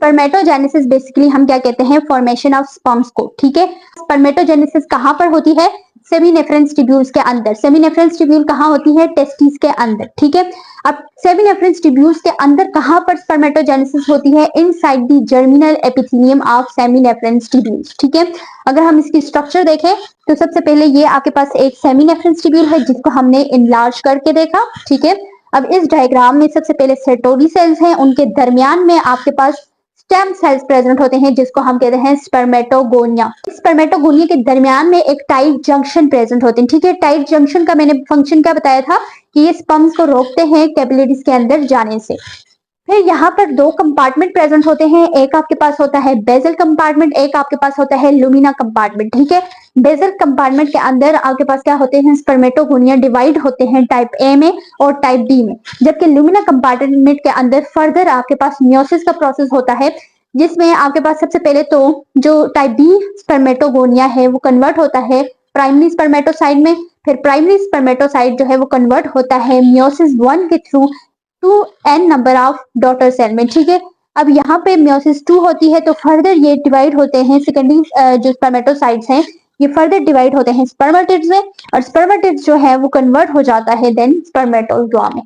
Spermatogenesis basically हम क्या कहते हैं, फॉर्मेशन ऑफ स्पर्म्स को, ठीक है। स्पर्मेटोजेनेसिस कहां पर होती है, सेमिनेफ्रेंस ट्यूब्यूल्स के अंदर। सेमिनेफ्रेंस ट्यूब्यूल कहां होती है, टेस्टिस के अंदर, ठीक है। अब सेमिनेफ्रेंस ट्यूब्यूल्स के अंदर कहां पर स्पर्मेटोजेनेसिस होती है, inside the germinal epithelium of seminiferous tubules, ठीक है। अगर हम इसकी स्ट्रक्चर देखें तो सबसे पहले ये आपके पास एक सेमिनेफ्रेंस ट्यूब्यूल है जिसको हमने इनलार्ज करके देखा, ठीक है। अब इस डायग्राम में सबसे पहले सेटोडी सेल्स हैं, उनके दरमियान में आपके पास स्टेम सेल्स प्रेजेंट होते हैं जिसको हम कहते हैं स्पर्मेटोगोनिया। स्पर्मेटोगोनिया के दरमियान में एक टाइट जंक्शन प्रेजेंट होते हैं, ठीक है। टाइट जंक्शन का मैंने फंक्शन क्या बताया था कि ये स्पर्म्स को रोकते हैं कैपिलरीज के अंदर जाने से। फिर यहाँ पर दो कंपार्टमेंट प्रेजेंट होते हैं, एक आपके पास होता है बेजल कंपार्टमेंट, एक आपके पास होता है लुमिना कंपार्टमेंट, ठीक है। बेजल कंपार्टमेंट के अंदर आपके पास क्या होते हैं, स्पर्मेटोगोनिया डिवाइड होते हैं टाइप ए में और टाइप बी में, जबकि लुमिना कंपार्टमेंट के अंदर फर्दर आपके पास मियोसिस का प्रोसेस होता है जिसमें आपके पास सबसे पहले तो जो टाइप बी स्पर्मेटोगोनिया है वो कन्वर्ट होता है प्राइमरी स्पर्मेटोसाइट में, फिर प्राइमरी स्पर्मेटोसाइट जो है वो कन्वर्ट होता है मियोसिस 1 के through two n number of daughter cell में, ठीक है। अब यहाँ पे मियोसिस 2 होती है तो फर्दर ये डिवाइड होते हैं सेकेंडरी जो स्पर्मेटोसाइट्स हैं ये फर्दर डिवाइड होते हैं स्पर्मेटिड्स में, और स्पर्मेटिड्स जो है वो कन्वर्ट हो जाता है देन स्पर्मेटोजोआ में।